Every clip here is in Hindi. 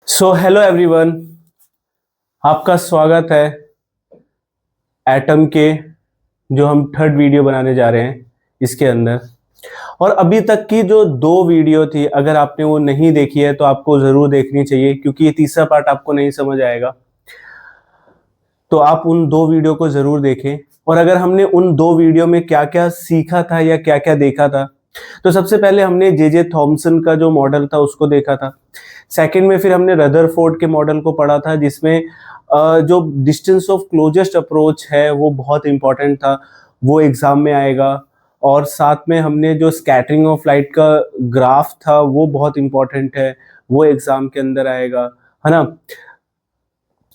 सो हेलो एवरीवन, आपका स्वागत है एटम के जो हम थर्ड वीडियो बनाने जा रहे हैं इसके अंदर। और अभी तक की जो दो वीडियो थी, अगर आपने वो नहीं देखी है तो आपको ज़रूर देखनी चाहिए, क्योंकि ये तीसरा पार्ट आपको नहीं समझ आएगा। तो आप उन दो वीडियो को ज़रूर देखें। और अगर हमने उन दो वीडियो में क्या क्या सीखा था या क्या क्या देखा था, तो सबसे पहले हमने जे थॉमसन का जो मॉडल था उसको देखा था। सेकंड में फिर हमने रदरफोर्ड के मॉडल को पढ़ा था, जिसमें जो डिस्टेंस ऑफ क्लोजेस्ट अप्रोच है वो बहुत इंपॉर्टेंट था, वो एग्जाम में आएगा। और साथ में हमने जो स्कैटरिंग ऑफ लाइट का ग्राफ था वो बहुत इंपॉर्टेंट है, वो एग्जाम के अंदर आएगा, है ना।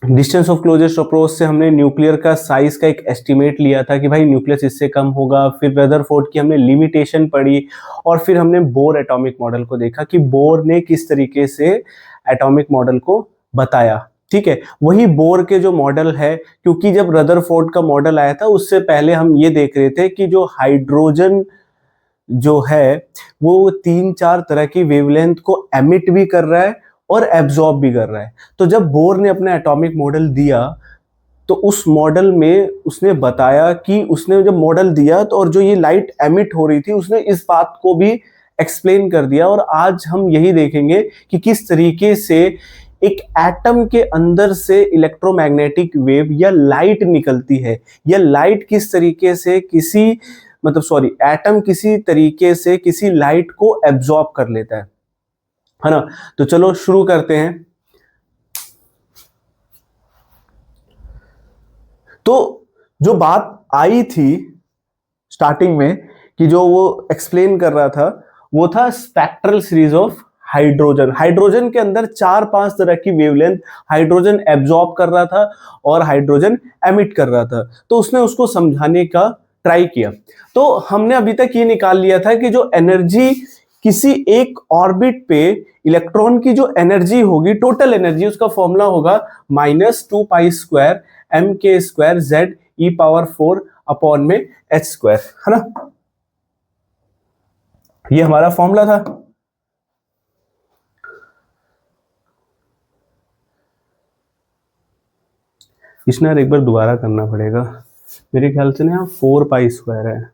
डिस्टेंस ऑफ क्लोजेस्ट अप्रोच से हमने न्यूक्लियर का साइज का एक एस्टिमेट लिया था कि भाई न्यूक्लियस इससे कम होगा। फिर रदरफोर्ड की हमने लिमिटेशन पढ़ी, और फिर हमने बोर एटॉमिक मॉडल को देखा कि बोर ने किस तरीके से एटॉमिक मॉडल को बताया। ठीक है, वही बोर के जो मॉडल है, क्योंकि जब रदरफोर्ड का मॉडल आया था उससे पहले हम ये देख रहे थे कि जो हाइड्रोजन जो है वो 3-4 तरह की वेवलेंथ को एमिट भी कर रहा है और एब्जॉर्ब भी कर रहा है। तो जब बोर ने अपना एटॉमिक मॉडल दिया, तो उस मॉडल में उसने बताया कि उसने जब मॉडल दिया तो और जो ये लाइट एमिट हो रही थी उसने इस बात को भी एक्सप्लेन कर दिया। और आज हम यही देखेंगे कि किस तरीके से एक एटम के अंदर से इलेक्ट्रोमैग्नेटिक वेव या लाइट निकलती है, या लाइट किस तरीके से एटम किसी तरीके से किसी लाइट को एब्जॉर्ब कर लेता है ना। तो चलो शुरू करते हैं। तो जो बात आई थी स्टार्टिंग में कि जो वो एक्सप्लेन कर रहा था वो था spectral series of hydrogen. Hydrogen के अंदर 4-5 तरह की वेवलेंथ हाइड्रोजन एब्जॉर्ब कर रहा था और हाइड्रोजन एमिट कर रहा था। तो उसने उसको समझाने का ट्राई किया। तो हमने अभी तक ये निकाल लिया था कि जो एनर्जी किसी एक ऑर्बिट पे इलेक्ट्रॉन की जो एनर्जी होगी, टोटल एनर्जी, उसका फॉर्मूला होगा -2π² mk² Z e⁴ अपॉन में h², है ना। ये हमारा फॉर्मूला था। इसने एक बार दोबारा करना पड़ेगा, मेरे ख्याल से ना यहाँ 4π²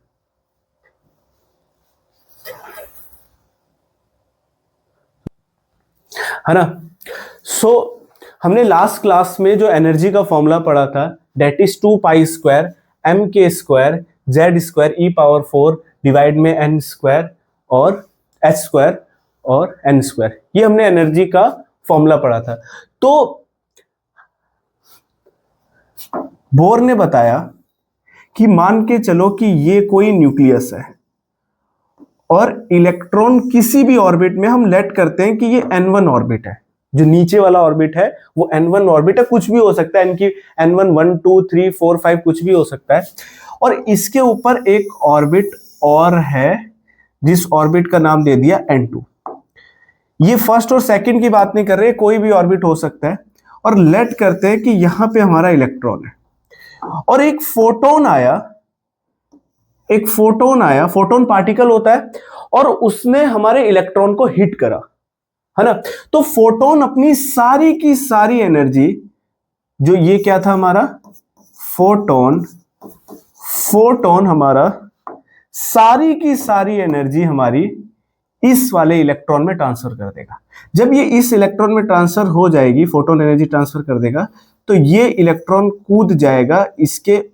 है ना। सो हमने लास्ट क्लास में जो एनर्जी का फॉर्मूला पढ़ा था, date is 2π² mk² Z² e⁴ divide में n² और h² और n²। ये हमने एनर्जी का फॉर्मूला पढ़ा था। तो बोर ने बताया कि मान के चलो कि ये कोई न्यूक्लियस है और इलेक्ट्रॉन किसी भी ऑर्बिट में, हम लेट करते हैं कि ये n1 ऑर्बिट है, जो नीचे वाला ऑर्बिट है वो n1 ऑर्बिट है, कुछ भी हो सकता है, इनकी n1 1 2 3 4 5 कुछ भी हो सकता है। और इसके ऊपर एक ऑर्बिट और है जिस ऑर्बिट का नाम दे दिया n2। ये फर्स्ट और सेकंड की बात नहीं कर रहे, कोई भी ऑर्बिट हो सकता है। और लेट करते हैं कि यहां पे हमारा इलेक्ट्रॉन है और एक फोटोन आया, फोटोन पार्टिकल होता है, और उसने हमारे इलेक्ट्रॉन को हिट करा, है ना। तो फोटोन अपनी सारी की सारी एनर्जी, जो ये क्या था हमारा फोटोन हमारा सारी की सारी एनर्जी हमारी इस वाले इलेक्ट्रॉन में ट्रांसफर कर देगा। जब ये इस इलेक्ट्रॉन में ट्रांसफर हो जाएगी, फोटोन एनर्जी ट्रांसफर कर देगा, तो ये इलेक्ट्रॉन कूद जाएगा इसके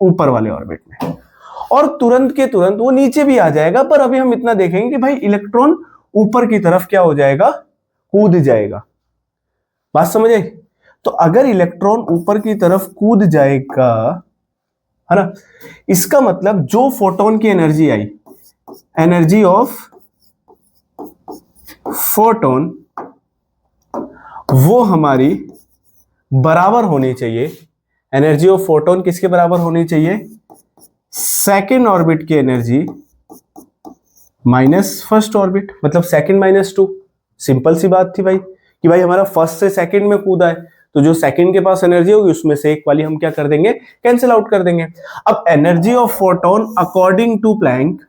ऊपर वाले ऑर्बिट में, और तुरंत के तुरंत वो नीचे भी आ जाएगा। पर अभी हम इतना देखेंगे कि भाई इलेक्ट्रॉन ऊपर की तरफ क्या हो जाएगा, कूद जाएगा। बात समझ आई। तो अगर इलेक्ट्रॉन ऊपर की तरफ कूद जाएगा, है ना, इसका मतलब जो फोटोन की energy I, energy of photon, वो हमारी बराबर होनी चाहिए। एनर्जी ऑफ फोटोन किसके बराबर होनी चाहिए, सेकेंड ऑर्बिट की एनर्जी माइनस फर्स्ट ऑर्बिट, मतलब सेकेंड -2। सिंपल सी बात थी भाई कि भाई हमारा फर्स्ट से सेकेंड में कूदा है, तो जो सेकेंड के पास एनर्जी होगी उसमें से एक वाली हम क्या कर देंगे, कैंसिल आउट कर देंगे। अब energy of photon according to Planck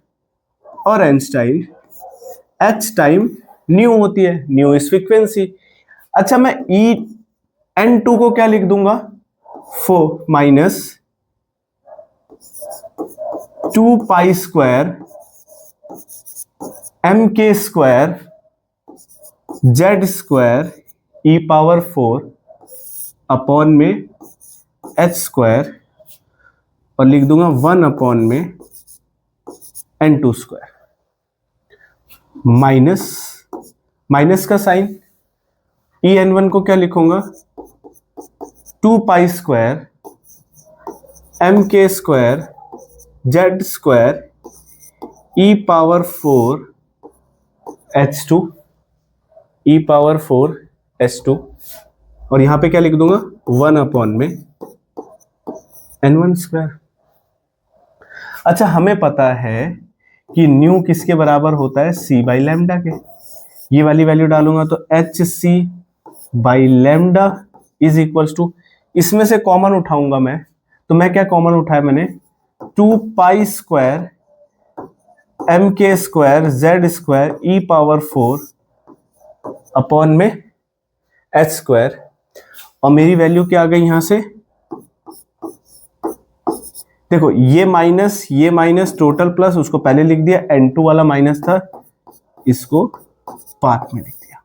और आइंस्टाइन h टाइम न्यू होती है, न्यू इज फ्रीक्वेंसी। अच्छा, मैं N2 को क्या लिख दूंगा, 4 minus 2 pi square M K square Z square E power 4 upon में एच स्क्वायर, और लिख दूंगा 1 अपॉन में N2 स्क्वायर, माइनस का साइन, N1 को क्या लिखूंगा, 2 pi square M K square Z square E power 4 H2 ई पावर 4 H2, और यहां पे क्या लिख दूंगा, 1 अपॉन में N1 स्क्वायर। अच्छा, हमें पता है कि न्यू किसके बराबर होता है, C बाई लैम्डा के। ये वाली वैल्यू डालूंगा तो HC by lambda is equals to, इसमें से कॉमन उठाऊंगा मैं, तो मैं क्या कॉमन उठाया मैंने, 2 pi square M K square Z square E power 4 upon में एच स्क्वायर, और मेरी वैल्यू क्या आ गई यहां से, देखो ये माइनस टोटल प्लस, उसको पहले लिख दिया, N2 वाला माइनस था, इसको बाद में लिख दिया।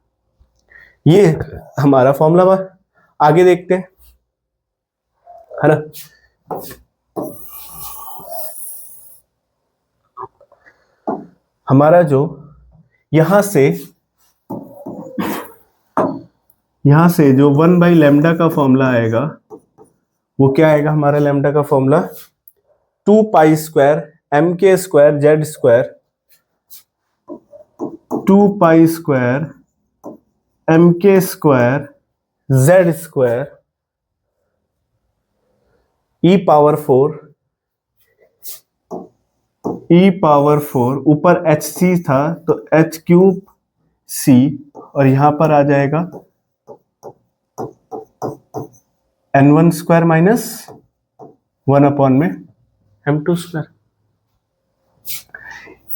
ये हमारा फॉर्मूला, आगे देखते हैं, है ना। हमारा जो यहां से जो 1 बाई लैम्डा का फॉर्मूला आएगा, वो क्या आएगा हमारा लैम्डा का formula, 2 pi square M K square Z square 2 pi square M K square Z square E power 4 ऊपर एच सी था तो एच क्यूब सी, और यहां पर आ जाएगा N1 स्क्वायर माइनस 1 अपॉन में M2 स्क्वायर।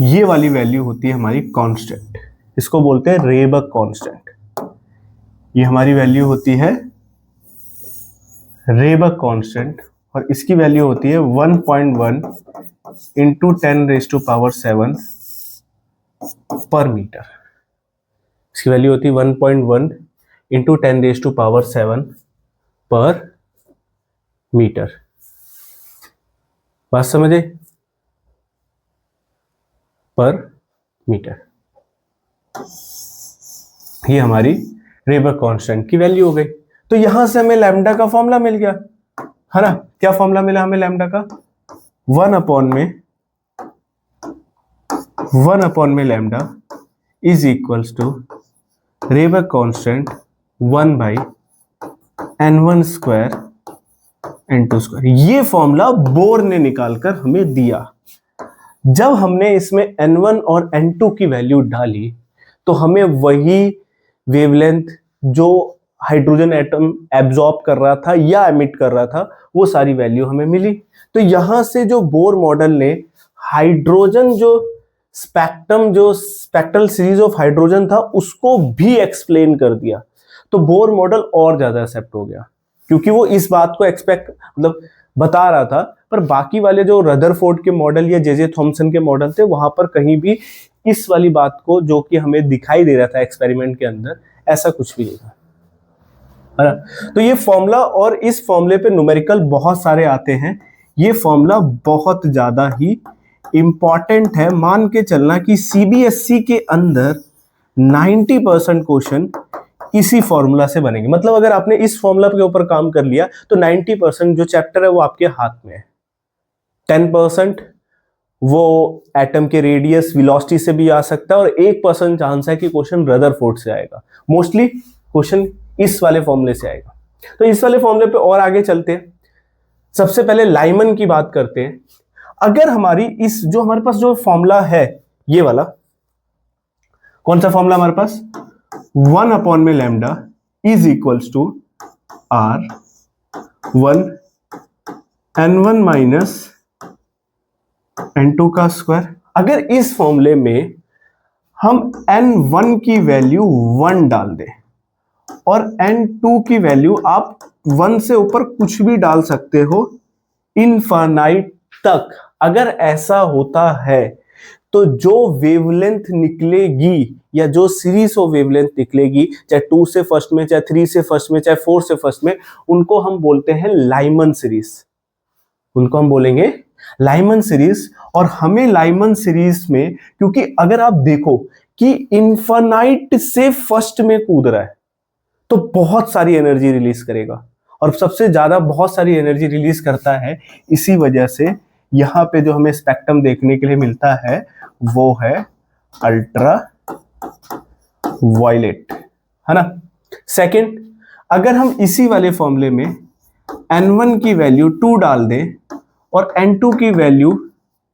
ये वाली वैल्यू होती है हमारी कांस्टेंट, इसको बोलते हैं रेबक कांस्टेंट। ये हमारी वैल्यू होती है रेबक कांस्टेंट, और इसकी वैल्यू होती है 1.1 इंटू 10⁻⁷ पर मीटर। इसकी वैल्यू होती है 1.1 इंटू 10⁻⁷ पर मीटर। बात समझे, पर मीटर। ये हमारी रेबक कांस्टेंट की वैल्यू हो गई। तो यहां से हमें लैम्डा का फॉर्मूला मिल गया, है ना। क्या फॉर्मूला मिला हमें लैम्डा का, 1 अपॉन में lambda is equals to Rydberg constant 1 by N1 square N2 square. ये फॉर्मूला बोर ने निकालकर हमें दिया। जब हमने इसमें N1 और N2 की वैल्यू डाली तो हमें वही वेवलेंथ जो हाइड्रोजन एटम एब्जॉर्ब कर रहा था या एमिट कर रहा था, वो सारी वैल्यू हमें मिली। तो यहां से जो बोर मॉडल ने हाइड्रोजन जो स्पेक्ट्रल सीरीज ऑफ हाइड्रोजन था उसको भी एक्सप्लेन कर दिया। तो बोर मॉडल और ज्यादा एक्सेप्ट हो गया, क्योंकि वो इस बात को बता रहा था। पर बाकी वाले जो रदरफोर्ड के मॉडल या जे थॉमसन के मॉडल थे, वहां पर कहीं भी इस वाली बात को, जो कि हमें दिखाई दे रहा था एक्सपेरिमेंट के अंदर, ऐसा कुछ भी नहीं था, है ना। तो ये फॉर्मूला, और इस फॉर्मूले पे न्यूमेरिकल बहुत सारे आते हैं। ये फॉर्मूला बहुत ज्यादा ही इंपॉर्टेंट है। मान के चलना कि सीबीएसई के अंदर 90% क्वेश्चन इसी फॉर्मूला से बनेंगे। मतलब अगर आपने इस फॉर्मूला के ऊपर काम कर लिया तो 90% जो चैप्टर है वो आपके हाथ में है। 10% वो एटम के रेडियस वेलोसिटी से भी आ सकता है, और 1% चांस है कि क्वेश्चन रदरफोर्ड से आएगा। मोस्टली क्वेश्चन इस वाले फॉर्मूले से आएगा। तो इस वाले फॉर्मूले पे और आगे चलते हैं। सबसे पहले लाइमन की बात करते हैं। अगर हमारी हमारे पास जो फॉर्मूला है, ये वाला कौन सा फॉर्मूला हमारे पास, 1 अपॉन में lambda is equals to R1 N1 minus N2 का स्क्वायर। अगर इस फॉर्मूले में हम N1 की वैल्यू 1 डाल दें और N2 की वैल्यू आप 1 से ऊपर कुछ भी डाल सकते हो इनफाइनाइट तक। अगर ऐसा होता है तो जो वेवलेंथ निकलेगी या जो सीरीज ऑफ वेवलेंथ निकलेगी, चाहे 2 से फर्स्ट में, चाहे 3 से फर्स्ट में, चाहे 4 से फर्स्ट में, उनको हम बोलते हैं लाइमन सीरीज। उनको हम बोलेंगे लाइमन सीरीज। और हमें लाइमन सीरीज में, क्योंकि अगर आप देखो कि इनफाइनाइट से फर्स्ट में कूद रहा है तो बहुत सारी एनर्जी रिलीज करेगा, और सबसे ज्यादा बहुत सारी एनर्जी रिलीज करता है। इसी वजह से यहां पे जो हमें स्पेक्ट्रम देखने के लिए मिलता है वो है अल्ट्रा वायलेट, है ना। सेकंड, अगर हम इसी वाले फॉर्मूले में N1 की वैल्यू 2 डाल दें और N2 की वैल्यू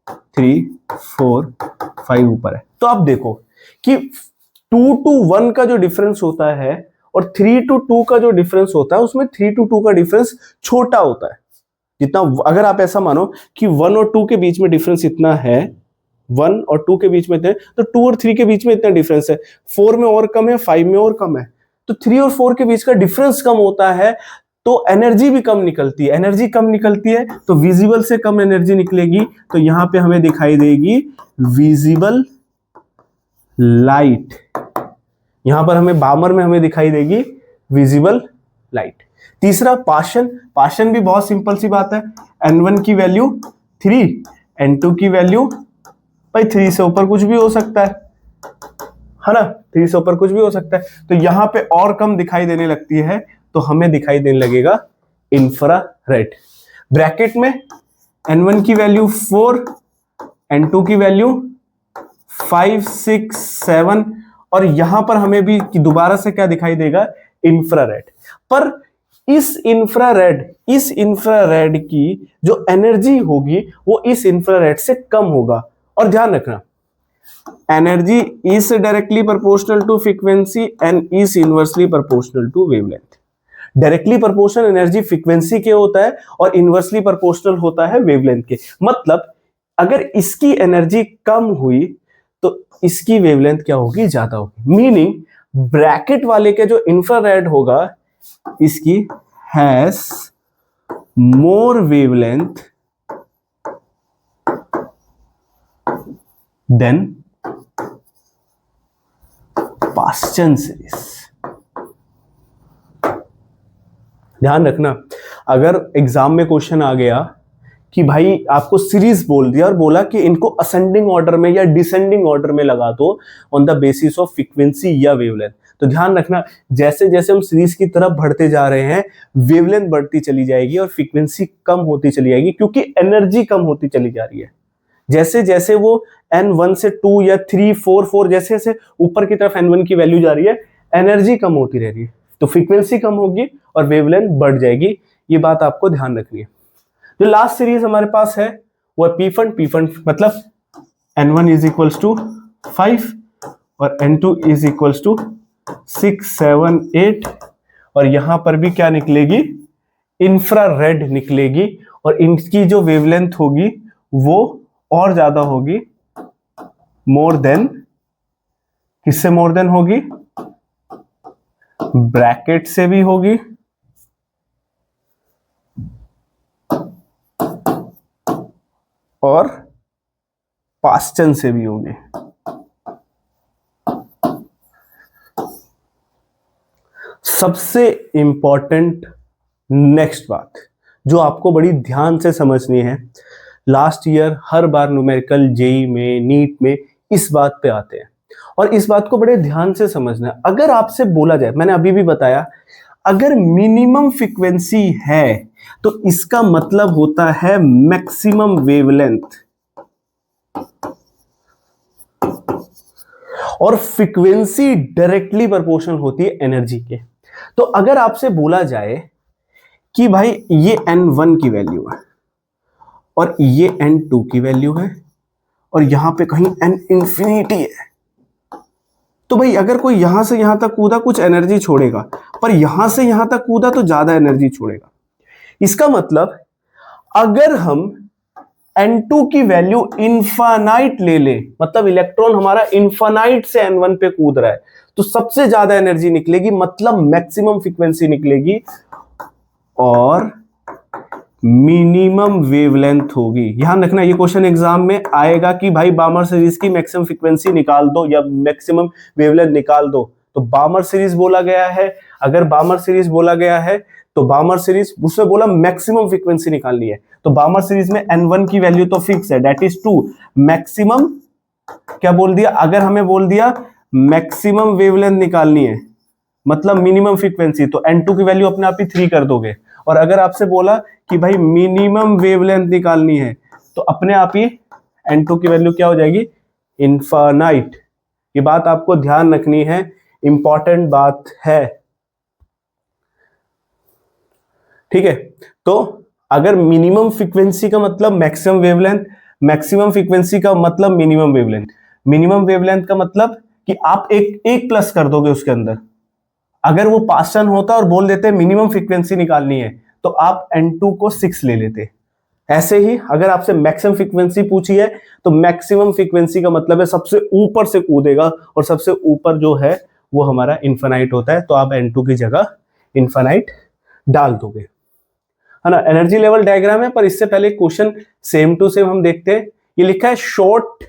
3, 4, 5 ऊपर है, तो आप देखो कि 2 to 1 का जो डिफरेंस होता है और 3 to 2 का जो डिफरेंस होता है, उसमें 3 to 2 का डिफरेंस छोटा होता है। जितना, अगर आप ऐसा मानो कि 1 और 2 के बीच में डिफरेंस इतना है, 1 और 2 के बीच में इतना है, तो 2 और 3 के बीच में इतना डिफरेंस है, 4 में और कम है, 5 में और कम है, तो 3 और 4 के बीच का डिफरेंस कम होता है तो एनर्जी भी कम निकलती है। एनर्जी कम निकलती है तो विजिबल से कम एनर्जी निकलेगी, तो यहां पे हमें दिखाई देगी विजिबल लाइट। यहां पर हमें बामर में हमें दिखाई देगी विजिबल लाइट। तीसरा, पाशन। पाशन भी बहुत सिंपल सी बात है। N1 की वैल्यू 3, N2 की वैल्यू, भाई 3 से ऊपर कुछ भी हो सकता है ना, 3 से ऊपर कुछ भी हो सकता है, तो यहां पे और कम दिखाई देने लगती है, तो हमें दिखाई देने लगेगा इंफ्रारेड। ब्रैकेट में N1 की वैल्यू 4, N2 की वैल्यू 5, 6, 7, और यहां पर हमें भी दोबारा से क्या दिखाई देगा, इंफ्रारेड। पर इस इंफ्रारेड की जो एनर्जी होगी वो इस इंफ्रारेड से कम होगा। और ध्यान रखना, energy is directly proportional to frequency and is inversely proportional to wavelength. Directly proportional energy frequency के होता है और इनवर्सली प्रोपोर्शनल होता है वेवलेंथ के। मतलब अगर इसकी एनर्जी कम हुई तो इसकी वेवलेंथ क्या होगी, ज्यादा होगी। मीनिंग ब्रैकेट वाले के जो इंफ्रारेड होगा, इसकी has more wavelength than Paschen series. ध्यान रखना, अगर एग्जाम में क्वेश्चन आ गया कि भाई आपको सीरीज बोल दिया और बोला कि इनको असेंडिंग ऑर्डर में या डिसेंडिंग ऑर्डर में लगा दो on the basis of frequency या वेवलेंथ, तो ध्यान रखना जैसे जैसे हम सीरीज की तरफ बढ़ते जा रहे हैं वेवलेंथ बढ़ती चली जाएगी और फ्रीक्वेंसी कम होती चली जाएगी, क्योंकि एनर्जी कम होती चली जा रही है। जैसे जैसे वो N1 से 2 या 3, 4, 4 जैसे जैसे ऊपर की तरफ N1 की वैल्यू जा रही है, एनर्जी कम होती रह रही है, तो फ्रीक्वेंसी कम होगी और वेवलेंथ बढ़ जाएगी। ये बात आपको ध्यान रखनी है। जो लास्ट सीरीज हमारे पास है वो है पी फंड मतलब N1 इज इक्वल्स टू 5 और N2 इज इक्वल्स टू 6, 7, 8, और यहां पर भी क्या निकलेगी, इंफ्रारेड निकलेगी, और इनकी जो वेवलेंथ होगी वो और ज्यादा होगी, मोर देन, किससे मोर देन होगी, ब्रैकेट से भी होगी और पास्चन से भी होगी। सबसे इंपॉर्टेंट नेक्स्ट बात जो आपको बड़ी ध्यान से समझनी है, लास्ट ईयर हर बार न्यूमेरिकल, जेई में, नीट में इस बात पे आते हैं, और इस बात को बड़े ध्यान से समझना है। अगर आपसे बोला जाए, मैंने अभी भी बताया, अगर मिनिमम फ्रीक्वेंसी है तो इसका मतलब होता है मैक्सिमम वेवलेंथ, और फ्रीक्वेंसी डायरेक्टली प्रोपोर्शनल होती है एनर्जी के। तो अगर आपसे बोला जाए कि भाई ये N1 की वैल्यू है और ये N2 की वैल्यू है और यहां पे कहीं N इंफिनिटी है, तो भाई अगर कोई यहां से यहां तक कूदा कुछ एनर्जी छोड़ेगा, पर यहां से यहां तक कूदा तो ज्यादा एनर्जी छोड़ेगा। इसका मतलब अगर हम N2 की वैल्यू इनफाइनाइट ले ले, मतलब इलेक्ट्रॉन हमारा इनफाइनाइट से N1 पे कूद रहा है, तो सबसे ज्यादा एनर्जी निकलेगी, मतलब मैक्सिमम फ्रीक्वेंसी निकलेगी और मिनिमम वेवलेंथ होगी। ध्यान रखना ये क्वेश्चन एग्जाम में आएगा कि भाई बामर सीरीज की मैक्सिमम फ्रीक्वेंसी निकाल दो या मैक्सिमम वेवलेंथ निकाल दो, तो बामर सीरीज बोला गया है। अगर बामर सीरीज बोला गया है तो बामर सीरीज उसमें बोला मैक्सिमम फ्रीक्वेंसी निकालनी है, तो बामर सीरीज में n1 की वैल्यू तो फिक्स है, दैट इज 2। मैक्सिमम क्या बोल दिया, अगर हमें बोल दिया मैक्सिमम वेवलेंथ निकालनी है मतलब मिनिमम फ्रीक्वेंसी, तो n2 की वैल्यू अपने आप ही 3 कर दोगे। और अगर आपसे बोला कि भाई मिनिमम वेवलेंथ निकालनी है तो अपने आप ही n2 की वैल्यू क्या हो जाएगी, इनफाइनाइट। ये बात आपको ध्यान रखनी है, इंपॉर्टेंट बात है, ठीक है। तो अगर मिनिमम फ्रीक्वेंसी का मतलब मैक्सिमम वेवलेंथ, मैक्सिमम फ्रीक्वेंसी का मतलब मिनिमम वेवलेंथ, मिनिमम वेवलेंथ का मतलब कि आप एक प्लस कर दोगे उसके अंदर। अगर वो पास्टन होता और बोल देते मिनिमम फ्रीक्वेंसी निकालनी है तो आप n2 को 6 ले लेते। ऐसे ही अगर आपसे मैक्सिमम फ्रीक्वेंसी पूछी है तो मैक्सिमम फ्रीक्वेंसी का मतलब है सबसे ऊपर से कूदेगा, और सबसे ऊपर जो है वो हमारा इनफाइनाइट होता है, तो आप n2 की जगह इनफाइनाइट डाल दोगे, है ना। एनर्जी लेवल डायग्राम है, पर इससे पहले क्वेश्चन सेम टू सेम हम देखते हैं। ये लिखा है short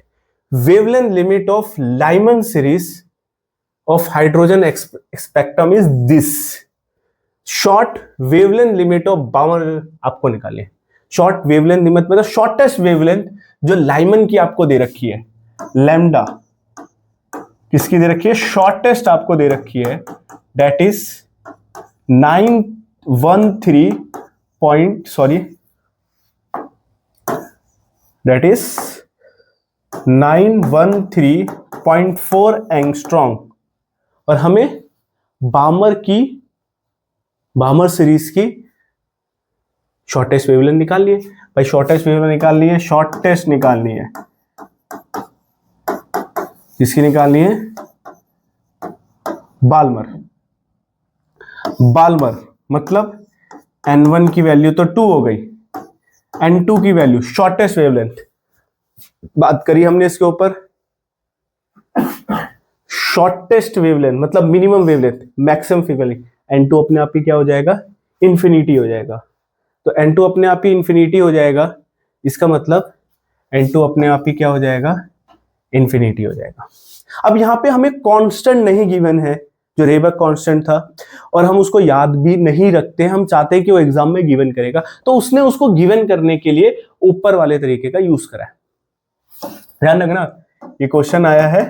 wavelength limit of Lyman series of hydrogen spectrum is this। Short wavelength limit of बामर आपको निकालिए। शॉर्ट वेवलेंथ लिमिट मतलब शॉर्टेस्ट वेवलेंथ जो लाइमन की आपको दे रखी है, लैम्डा किसकी दे रखी है, शॉर्टेस्ट आपको दे रखी है, दैट इज 913.4 एंगस्ट्रॉम। और हमें बामर सीरीज की शॉर्टेस्ट वेवलेंथ निकालनी है। भाई शॉर्टेस्ट वेवलेंथ निकालनी है, शॉर्टेस्ट निकालनी है, किसकी निकालनी है, बाल्मर मतलब n1 की वैल्यू तो 2 हो गई, n2 की वैल्यू शॉर्टेस्ट वेवलेंथ बात करी हमने इसके ऊपर। शॉर्टेस्ट वेवलेंथ मतलब minimum wavelength, maximum frequency, n2 अपने आप ही क्या हो जाएगा, इंफिनिटी हो जाएगा। तो n2 अपने आप ही इंफिनिटी हो जाएगा, इसका मतलब n2 अपने आप ही क्या हो जाएगा, इंफिनिटी हो जाएगा। अब यहां पे हमें कांस्टेंट नहीं गिवन है, जो रेबक कांस्टेंट था, और हम उसको याद भी नहीं रखते, हम चाहते हैं कि वो एग्जाम में गिवन करेगा, तो उसने उसको गिवन करने के लिए ऊपर वाले तरीके का यूज करा है। ध्यान रखना ये क्वेश्चन आया है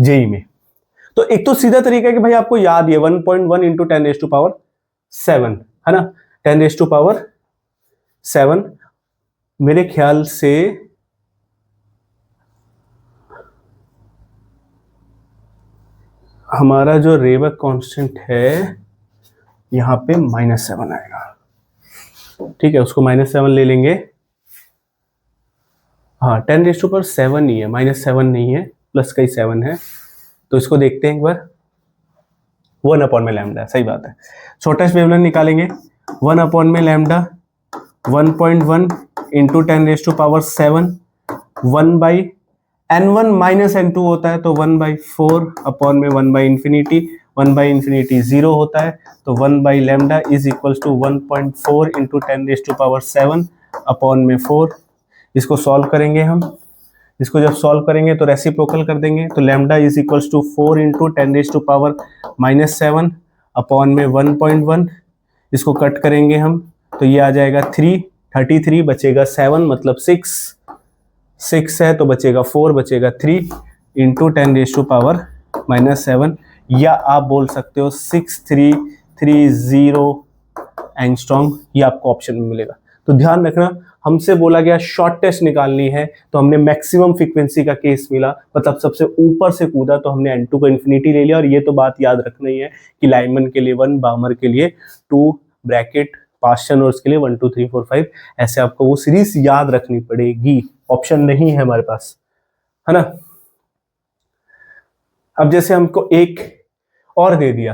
जेई में। तो एक तो सीधा तरीका है कि भाई आपको याद है 1.1 इंटू 10⁻7 है ना, 10⁻7 मेरे ख्याल से हमारा जो रेबक कांस्टेंट है यहां पे -7 आएगा, ठीक है, उसको -7 ले लेंगे। हाँ 10⁻7 ही है, -7 नहीं है, प्लस का ही 7 है, तो इसको देखते हैं एक बार। 1/λ, सही बात है। शॉर्टेस्ट वेवलेंथ निकालेंगे, 1/λ 1.1 इंटू 10⁻7 1/n1 माइनस n2 होता है, तो 1/4 अपॉन में 1/∞, 1/∞ 0 होता है, तो 1/λ is equals to 1.4 into 10⁻7 upon में 4। इसको सॉल्व करेंगे हम, इसको जब सॉल्व करेंगे तो रेसिप्रोकल कर देंगे, तो lambda is equals to 4 into 10⁻⁻7 upon में 1.1। इसको कट करेंगे हम तो ये आ जाएगा 33 बचेगा 7 मतलब 6 है, तो बचेगा 4 बचेगा 3 इंटू 10⁻⁻7, या आप बोल सकते हो 6330 एंगस्ट्रॉम, ये आपको ऑप्शन में मिलेगा। तो ध्यान रखना हमसे बोला गया शॉर्टेस्ट निकालनी है, तो हमने मैक्सिमम फ्रीक्वेंसी का केस मिला, मतलब सबसे ऊपर से कूदा, तो हमने n2 को इन्फिनिटी ले लिया। और ये तो बात याद रखना ही है कि लाइमन के लिए 1, बामर के लिए 2 ब्रैकेट, पास्टन और उसके लिए 1 2 3 4 5, ऐसे आपको वो सीरीज याद रखनी पड़ेगी, ऑप्शन नहीं है हमारे पास, है ना। अब जैसे हमको एक और दे दिया,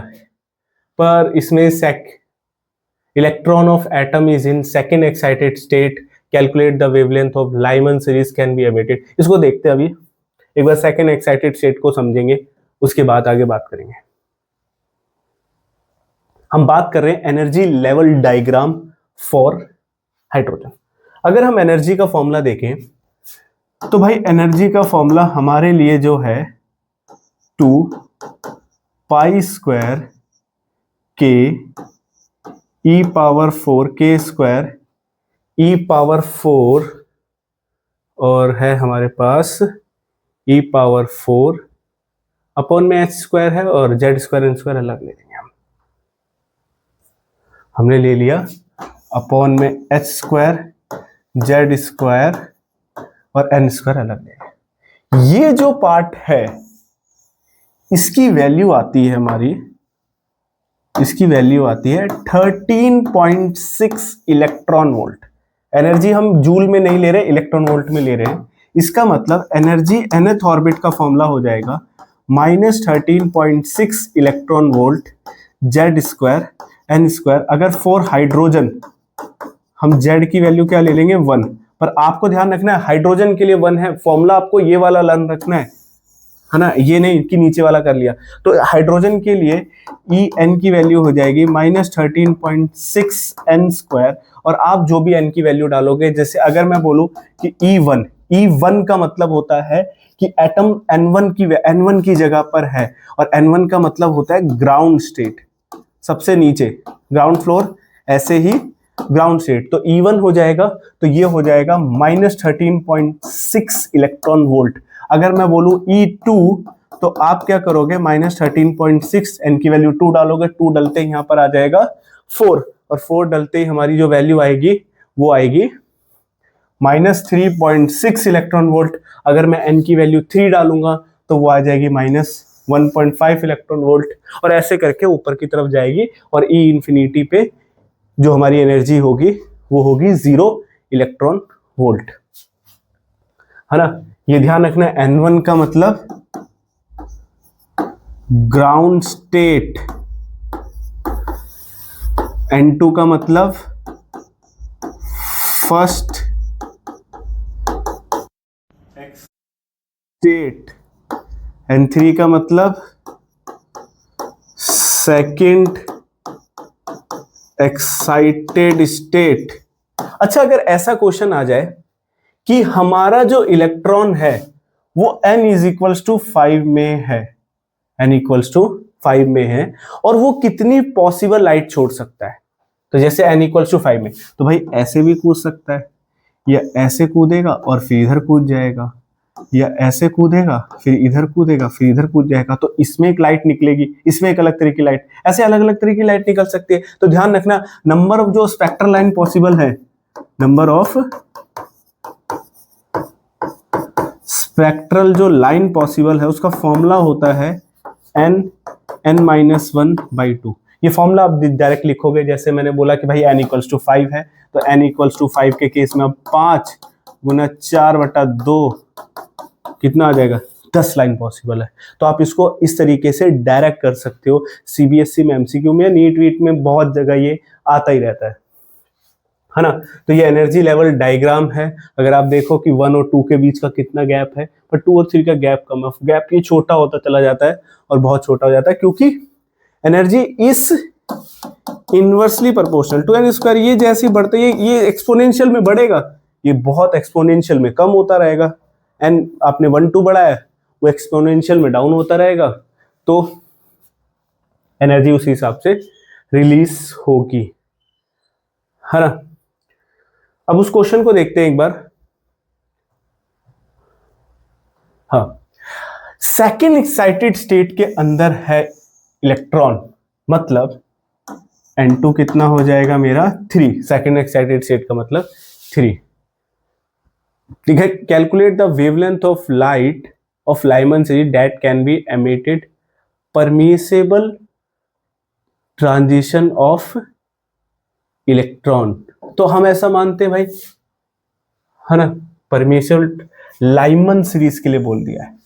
पर इसमें electron of atom is in second excited state, calculate the wavelength of Lyman series can be emitted. इसको देखते हैं अभी एक बार, सेकेंड एक्साइटेड स्टेट को समझेंगे। उसके बाद आगे बात करेंगे। हम बात कर रहे हैं energy level diagram for hydrogen. अगर हम एनर्जी का फॉर्मूला देखें तो भाई एनर्जी का फॉर्मूला हमारे लिए जो है 2 पाई स्क्वायर के ई पावर 4 के स्क्वायर ई पावर 4 और है हमारे पास ई पावर 4 अपॉन में एच स्क्वायर है और जेड स्क्वायर एन स्क्वायर अलग ले लेंगे। हमने ले लिया अपॉन में एच स्क्वायर जेड स्क्वायर और एन स्क्वायर अलग ले लिया। ये जो पार्ट है इसकी वैल्यू आती है हमारी, इसकी वैल्यू आती है 13.6 इलेक्ट्रॉन वोल्ट। एनर्जी हम जूल में नहीं ले रहे, इलेक्ट्रॉन वोल्ट में ले रहे हैं। इसका मतलब एनर्जी nth ऑर्बिट का फॉर्मूला हो जाएगा -13.6 electron volt Z square N square. अगर फॉर हाइड्रोजन हम जेड की वैल्यू क्या ले लेंगे 1, पर आपको ध्यान रखना है हाइड्रोजन के लिए 1 है, फॉर्मूला आपको ये वाला लर्न रखना है ना, ये नहीं कि नीचे वाला कर लिया। तो हाइड्रोजन के लिए ई एन की वैल्यू हो जाएगी -13.6 एन स्क्वायर, और आप जो भी एन की वैल्यू डालोगे, जैसे अगर मैं बोलूं कि E1 का मतलब होता है कि एटम N1 की जगह पर है, और N1 का मतलब होता है ग्राउंड स्टेट, सबसे नीचे ग्राउंड फ्लोर, ऐसे ही ग्राउंड स्टेट। तो E1 हो जाएगा, तो ये हो जाएगा -13.6 इलेक्ट्रॉन वोल्ट। अगर मैं बोलूं E2 तो आप क्या करोगे -13.6 एन की वैल्यू 2 डालोगे, 2 डलते ही यहां पर आ जाएगा 4, और 4 डलते ही हमारी जो वैल्यू आएगी वो आएगी -3.6 इलेक्ट्रॉन वोल्ट। अगर मैं एन की वैल्यू 3 डालूंगा तो वो आ जाएगी -1.5 इलेक्ट्रॉन वोल्ट, और ऐसे करके ऊपर की तरफ जाएगी, और ई इंफिनिटी पे जो हमारी एनर्जी होगी वो होगी 0 इलेक्ट्रॉन वोल्ट, है ना। ये ध्यान रखना है, N1 का मतलब ग्राउंड स्टेट, N2 का मतलब फर्स्ट स्टेट, N3 का मतलब सेकेंड एक्साइटेड स्टेट। अच्छा, अगर ऐसा क्वेश्चन आ जाए कि हमारा जो इलेक्ट्रॉन है वो n = 5 में है, n = 5 में है, और वो कितनी पॉसिबल लाइट छोड़ सकता है, तो जैसे n = 5 में, तो भाई ऐसे भी कूद सकता है, या ऐसे कूदेगा और फिर इधर कूद जाएगा, या ऐसे कूदेगा फिर इधर कूदेगा फिर इधर कूद जाएगा, तो इसमें एक लाइट निकलेगी, इसमें एक अलग तरह की लाइट, ऐसे अलग अलग तरह की लाइट निकल सकती है। तो ध्यान रखना, नंबर ऑफ जो स्पेक्ट्रल लाइन पॉसिबल है, नंबर ऑफ स्पेक्ट्रल जो लाइन पॉसिबल है उसका फॉर्मूला होता है n-1/2। ये फॉर्मूला आप डायरेक्ट लिखोगे, जैसे मैंने बोला कि भाई n = 5 है, तो n = 5 के केस में अब 5 × 4/2 कितना आ जाएगा, 10 लाइन पॉसिबल है। तो आप इसको इस तरीके से डायरेक्ट कर सकते हो। सीबीएसई में, एमसीक्यू में, नीट वीट में बहुत जगह ये आता ही रहता है ना। तो ये एनर्जी लेवल डायग्राम है। अगर आप देखो कि 1 और 2 के बीच का कितना गैप है, पर 2 और 3 का गैप कम है, गैप ये छोटा होता चला जाता है और बहुत छोटा हो जाता है, क्योंकि energy is inversely proportional to N square, ये जैसे बढ़ते ये एक्सपोनेंशियल में बढ़ेगा, ये बहुत एक्सपोनेंशियल में कम होता रहेगा। एन आपने 1 2 बढ़ाया, वो एक्सपोनेंशियल में डाउन होता रहेगा, तो एनर्जी उसी हिसाब से रिलीज होगी, है ना। अब उस क्वेश्चन को देखते हैं एक बार। हाँ, सेकेंड एक्साइटेड स्टेट के अंदर है इलेक्ट्रॉन, मतलब N2 कितना हो जाएगा मेरा 3, सेकेंड एक्साइटेड स्टेट का मतलब 3। ठीक है, calculate the wavelength of light of Lyman series that can be emitted permissible transition of electron. तो हम ऐसा मानते हैं भाई, है ना, परमिसेबल लाइमन सीरीज के लिए बोल दिया है।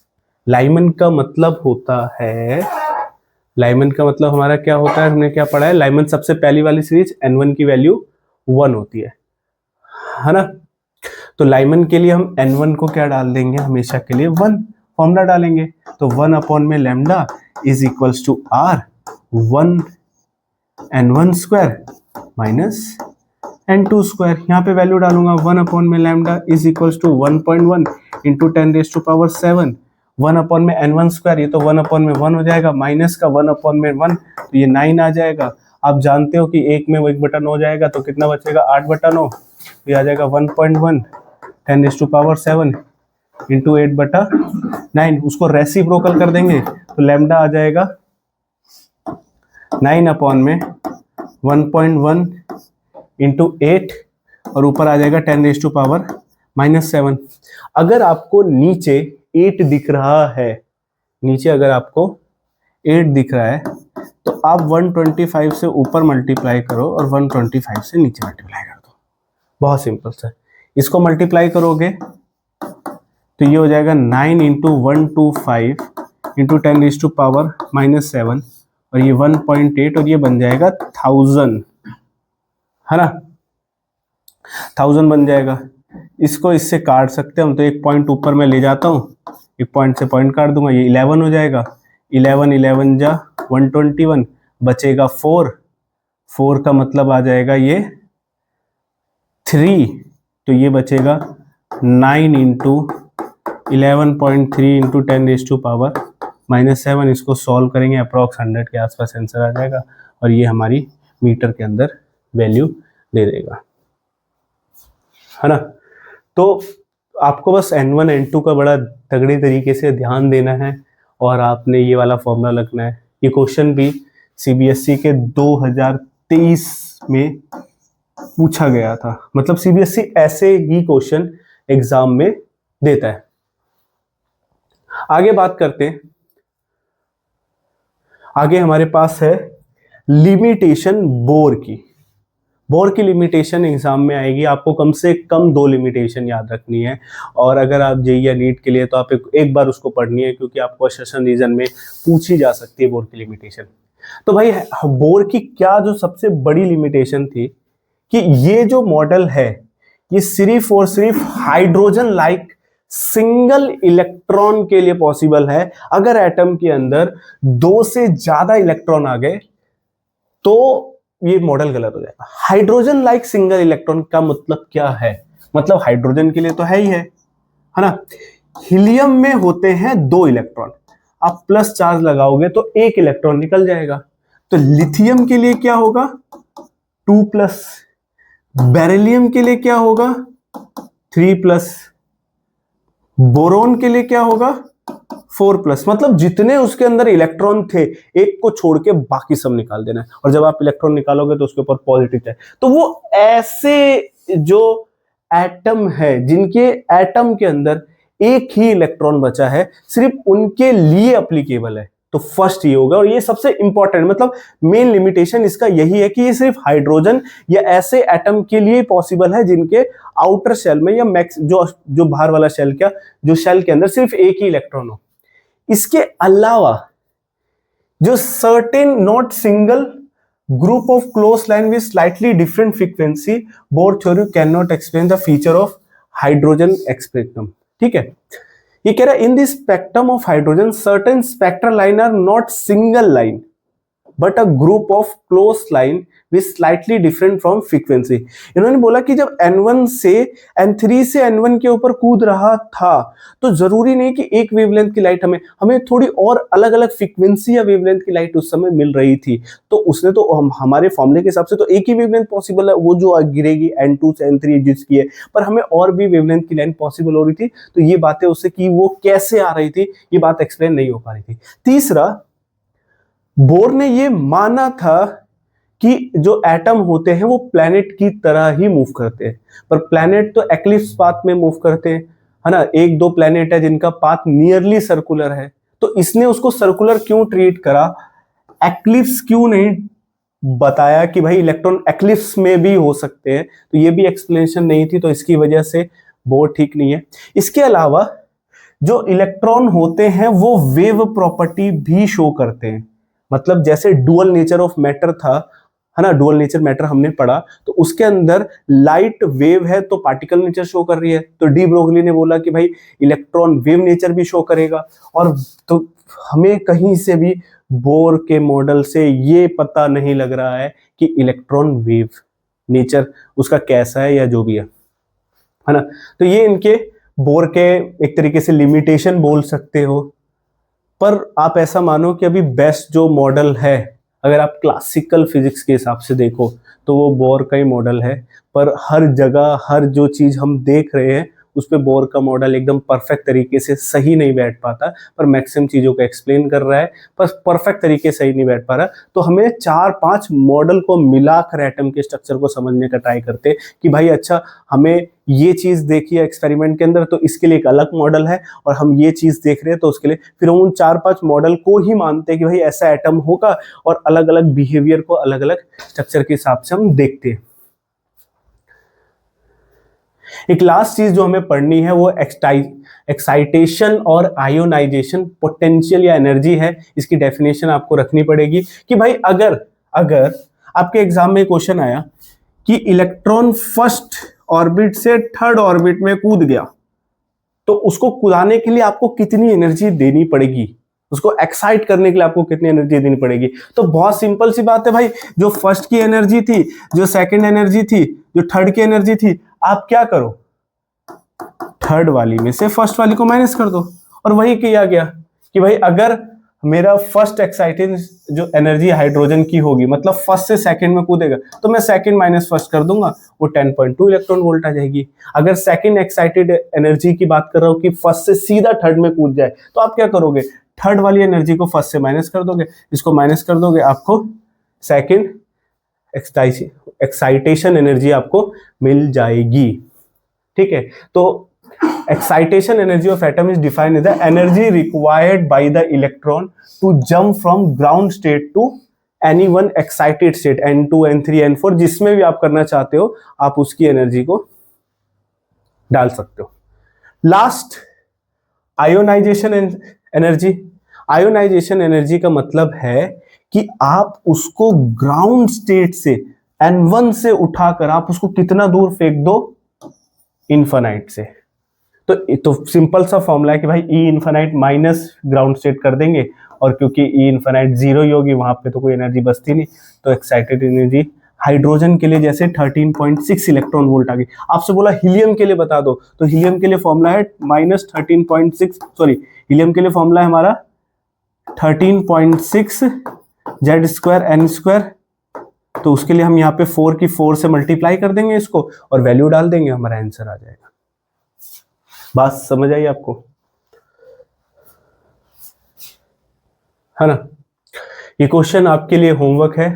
लाइमन का मतलब होता है, लाइमन का मतलब हमारा क्या होता है, हमने क्या पढ़ा है, लाइमन सबसे पहली वाली सीरीज N1 की वैल्यू 1 होती है ना। तो लाइमन के लिए हम N1 को क्या डाल देंगे, हमेशा के लिए 1, फॉर्मूला डालेंगे, तो 1 अपॉन में lambda is equals to R 1 n1 square minus n2 square. यहाँ पे वैल्यू डालूंगा 1 अपॉन में lambda is equals to 1.1 into 10⁻⁷ 1 upon में n1 स्क्वायर, ये तो 1 अपॉन में 1 हो जाएगा, माइनस का 1 अपॉन में 1 तो ये 9 आ जाएगा। आप जानते हो कि एक में 1/9 हो जाएगा, तो कितना बचेगा 8/9, तो ये आ जाएगा 1.1 10⁻⁷ इंटू 8/9। उसको रेसिप्रोकल कर देंगे तो लैम्डा आ जाएगा 9 अपॉन में 1.1 इंटू 8 और ऊपर आ जाएगा 10⁻⁻7। अगर आपको नीचे 8 दिख रहा है, नीचे अगर आपको 8 दिख रहा है तो आप 125 से ऊपर मल्टीप्लाई करो और 125 से नीचे मल्टीप्लाई कर दो। बहुत सिंपल सा। इसको मल्टीप्लाई करोगे तो ये हो जाएगा 9 इंटू 125 इंटू 10⁻⁻7 और ये 1.8 और ये बन जाएगा 1000, है ना, 1000 बन जाएगा। इसको इससे काट सकते हैं हम, तो एक पॉइंट ऊपर में ले जाता हूँ, एक पॉइंट से पॉइंट काट दूंगा, ये 11 हो जाएगा। 11 जा 121 बचेगा 4 का मतलब आ जाएगा ये 3, तो ये बचेगा 9 इंटू 11.3 इंटू 10⁻⁻7। इसको सॉल्व करेंगे, अप्रॉक्स 100 के आसपास आंसर आ जाएगा और ये हमारी मीटर के अंदर वैल्यू दे देगा, है ना। तो आपको बस n1 n2 का बड़ा तगड़ी तरीके से ध्यान देना है और आपने ये वाला फॉर्मूला लगना है। ये क्वेश्चन भी सीबीएसई के 2023 में पूछा गया था, मतलब सीबीएसई ऐसे ही क्वेश्चन एग्जाम में देता है। आगे बात करते हैं। आगे हमारे पास है लिमिटेशन बोर की। बोर की लिमिटेशन एग्जाम में आएगी, आपको कम से कम 2 लिमिटेशन याद रखनी है और अगर आप जेईई या नीट के लिए तो आप एक बार उसको पढ़नी है, क्योंकि आपको सेशन रीजन में पूछी जा सकती है बोर की लिमिटेशन। तो भाई बोर की क्या जो सबसे बड़ी लिमिटेशन थी कि ये जो मॉडल है ये सिर्फ और सिर्फ हाइड्रोजन लाइक सिंगल इलेक्ट्रॉन के लिए पॉसिबल है। अगर एटम के अंदर 2 से ज्यादा इलेक्ट्रॉन आ गए तो ये मॉडल गलत हो जाएगा। हाइड्रोजन लाइक सिंगल इलेक्ट्रॉन का मतलब क्या है? मतलब हाइड्रोजन के लिए तो है ही है ना। हीलियम में होते हैं 2 इलेक्ट्रॉन, आप प्लस चार्ज लगाओगे तो 1 इलेक्ट्रॉन निकल जाएगा। तो लिथियम के लिए क्या होगा 2+, बेरिलियम के लिए क्या होगा 3+, बोरोन के लिए क्या होगा 4+। मतलब जितने उसके अंदर इलेक्ट्रॉन थे एक को छोड़ के बाकी सब निकाल देना है, और जब आप इलेक्ट्रॉन निकालोगे तो उसके ऊपर पॉजिटिव है। तो वो ऐसे जो एटम है जिनके एटम के अंदर एक ही इलेक्ट्रॉन बचा है, सिर्फ उनके लिए एप्लीकेबल है। तो फर्स्ट ये होगा और ये सबसे इंपॉर्टेंट, मतलब मेन लिमिटेशन इसका यही है कि ये सिर्फ हाइड्रोजन या ऐसे एटम के लिए पॉसिबल है जिनके आउटर शेल में या मैक्स जो बाहर वाला शेल क्या जो शेल के अंदर सिर्फ एक ही इलेक्ट्रॉन हो। इसके अलावा जो certain not single group of close line with slightly different frequency, Bohr theory can not explain the feature of hydrogen spectrum. ठीक है, ये कह रहा है in the spectrum of hydrogen certain spectral line are not single line but a group of close line with slightly different from frequency. इन्होंने बोला कि जब n1 से n3 से n1 के ऊपर कूद रहा था तो जरूरी नहीं कि एक वेवलेंथ की लाइट हमें थोड़ी और अलग अलग फ्रीक्वेंसी या वेवलेंथ की लाइट उस समय मिल रही थी। तो उसने तो हमारे फॉर्मूले के हिसाब से तो एक ही वेवलेंथ पॉसिबल है, वो जो गिरेगी n2 से n3 जिसकी है, पर हमें और भी वेवलेंथ की लाइन पॉसिबल हो रही थी। तो ये बातें उससे कि वो कैसे आ रही थी ये बात एक्सप्लेन नहीं हो पा रही थी। तीसरा, बोर ने ये माना था कि जो एटम होते हैं वो प्लैनेट की तरह ही मूव करते हैं, पर प्लैनेट तो एक्लिप्स पाथ में मूव करते हैं, है ना। 1-2 प्लैनेट है जिनका पाथ नियरली सर्कुलर है, तो इसने उसको सर्कुलर क्यों ट्रीट करा, एक्लिप्स क्यों नहीं बताया कि भाई इलेक्ट्रॉन एक्लिप्स में भी हो सकते हैं, तो ये भी एक्सप्लेनेशन नहीं थी। तो इसकी वजह से बोर ठीक नहीं है। इसके अलावा जो इलेक्ट्रॉन होते हैं वो वेव प्रॉपर्टी भी शो करते हैं, मतलब जैसे डुअल नेचर ऑफ मैटर था है ना, डुअल नेचर मैटर हमने पढ़ा, तो उसके अंदर लाइट वेव है तो पार्टिकल नेचर शो कर रही है, तो डी ब्रोगली ने बोला कि भाई इलेक्ट्रॉन वेव नेचर भी शो करेगा। और तो हमें कहीं से भी बोर के मॉडल से ये पता नहीं लग रहा है कि इलेक्ट्रॉन वेव नेचर उसका कैसा है या जो भी है ना। तो ये इनके बोर के एक तरीके से लिमिटेशन बोल सकते हो। पर आप ऐसा मानो कि अभी बेस्ट जो मॉडल है, अगर आप क्लासिकल फिजिक्स के हिसाब से देखो तो वो बोर का ही मॉडल है। पर हर जगह हर जो चीज हम देख रहे हैं उस पे बोर का मॉडल एकदम परफेक्ट तरीके से सही नहीं बैठ पाता, पर मैक्सिमम चीजों को एक्सप्लेन कर रहा है, पर परफेक्ट तरीके से सही नहीं बैठ पा रहा। तो हमें 4-5 मॉडल को मिलाकर एटम के स्ट्रक्चर को समझने का ट्राई करते कि भाई अच्छा हमें ये चीज देखी है एक्सपेरिमेंट के अंदर तो इसके लिए एक अलग मॉडल है, और हम ये चीज देख रहे हैं तो उसके लिए फिर हम उन 4-5 मॉडल को ही मानते हैं कि भाई ऐसा एटम होगा, और अलग अलग बिहेवियर को अलग अलग स्ट्रक्चर के हिसाब से हम देखते हैं। एक लास्ट चीज जो हमें पढ़नी है वो एक्साइटेशन और आयोनाइजेशन पोटेंशियल या एनर्जी है। इसकी डेफिनेशन आपको रखनी पड़ेगी कि भाई अगर आपके एग्जाम में क्वेश्चन आया कि इलेक्ट्रॉन फर्स्ट ऑर्बिट से थर्ड ऑर्बिट में कूद गया, तो उसको कूदाने के लिए आपको कितनी एनर्जी देनी पड़ेगी, उसको एक्साइट करने के लिए आपको कितनी एनर्जी देनी पड़ेगी। तो बहुत सिंपल सी बात है भाई, जो फर्स्ट की एनर्जी थी, जो सेकंड एनर्जी थी, जो थर्ड की एनर्जी थी, आप क्या करो, थर्ड वाली में से फर्स्ट वाली को माइनस कर दो। और वही किया गया कि भाई अगर मेरा फर्स्ट एक्साइटेड जो एनर्जी हाइड्रोजन की होगी, मतलब फर्स्ट से सेकंड में कूदेगा, तो मैं सेकंड माइनस फर्स्ट कर दूंगा, वो 10.2 इलेक्ट्रॉन वोल्ट आ जाएगी। अगर सेकंड एक्साइटेड एनर्जी की बात कर रहा हूं कि फर्स्ट से सीधा थर्ड में कूद जाए, तो आप क्या करोगे, थर्ड वाली एनर्जी को फर्स्ट से माइनस कर दोगे, इसको माइनस कर दोगे, आपको सेकंड एक्साइटेशन एनर्जी आपको मिल जाएगी। ठीक है, तो excitation energy of atom is defined as the energy required by the electron to jump from ground state to any one excited state n2 n3 n4 जिसमें भी आप करना चाहते हो आप उसकी एनर्जी को डाल सकते हो। Last ionisation energy. Ionisation energy का मतलब है कि आप उसको ग्राउंड स्टेट से n1 से उठाकर आप उसको कितना दूर फेंक दो, इन्फिनाइट से। तो सिंपल सा फॉर्मूला है कि भाई ई इन्फिनाइट माइनस ग्राउंड स्टेट कर देंगे, और क्योंकि ई इन्फिनाइट जीरो ही होगी वहां पे तो कोई एनर्जी बचती नहीं, तो एक्साइटेड एनर्जी हाइड्रोजन के लिए जैसे 13.6 इलेक्ट्रॉन वोल्ट आ गई। आपसे बोला हीलियम के लिए बता दो, तो हीलियम के लिए फॉर्मूला है हीलियम के लिए फॉर्मूला है हमारा 13.6 Z² N²। तो उसके लिए हम यहाँ पे 4 की 4 से मल्टीप्लाई कर देंगे इसको और वैल्यू डाल देंगे, हमारा आंसर आ जाएगा। बात समझ आई आपको, है ना। ये क्वेश्चन आपके लिए होमवर्क है,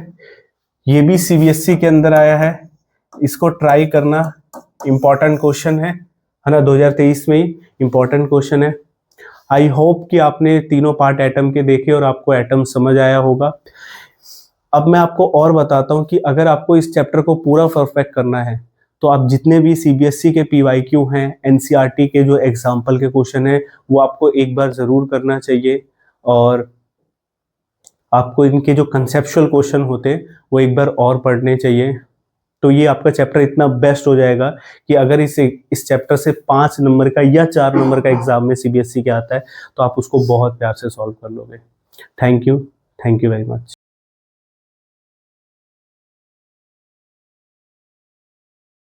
ये भी सीबीएसई के अंदर आया है, इसको ट्राई करना। इंपॉर्टेंट क्वेश्चन है ना, 2023 में ही इंपॉर्टेंट क्वेश्चन है। आई होप कि आपने तीनों पार्ट एटम के देखे और आपको एटम समझ आया होगा। अब मैं आपको और बताता हूं कि अगर आपको इस चैप्टर को पूरा परफेक्ट करना है तो आप जितने भी सीबीएसई के पीवाईक्यू हैं, एनसीईआरटी के जो एग्जाम्पल के क्वेश्चन हैं, वो आपको एक बार जरूर करना चाहिए, और आपको इनके जो कंसेप्चुअल क्वेश्चन होते हैं वो एक बार और पढ़ने चाहिए। तो ये आपका चैप्टर इतना बेस्ट हो जाएगा कि अगर इस चैप्टर से 5 नंबर का या 4 नंबर का एग्जाम में सीबीएसई के आता है तो आप उसको बहुत प्यार से सॉल्व कर लोगे। Thank you very much.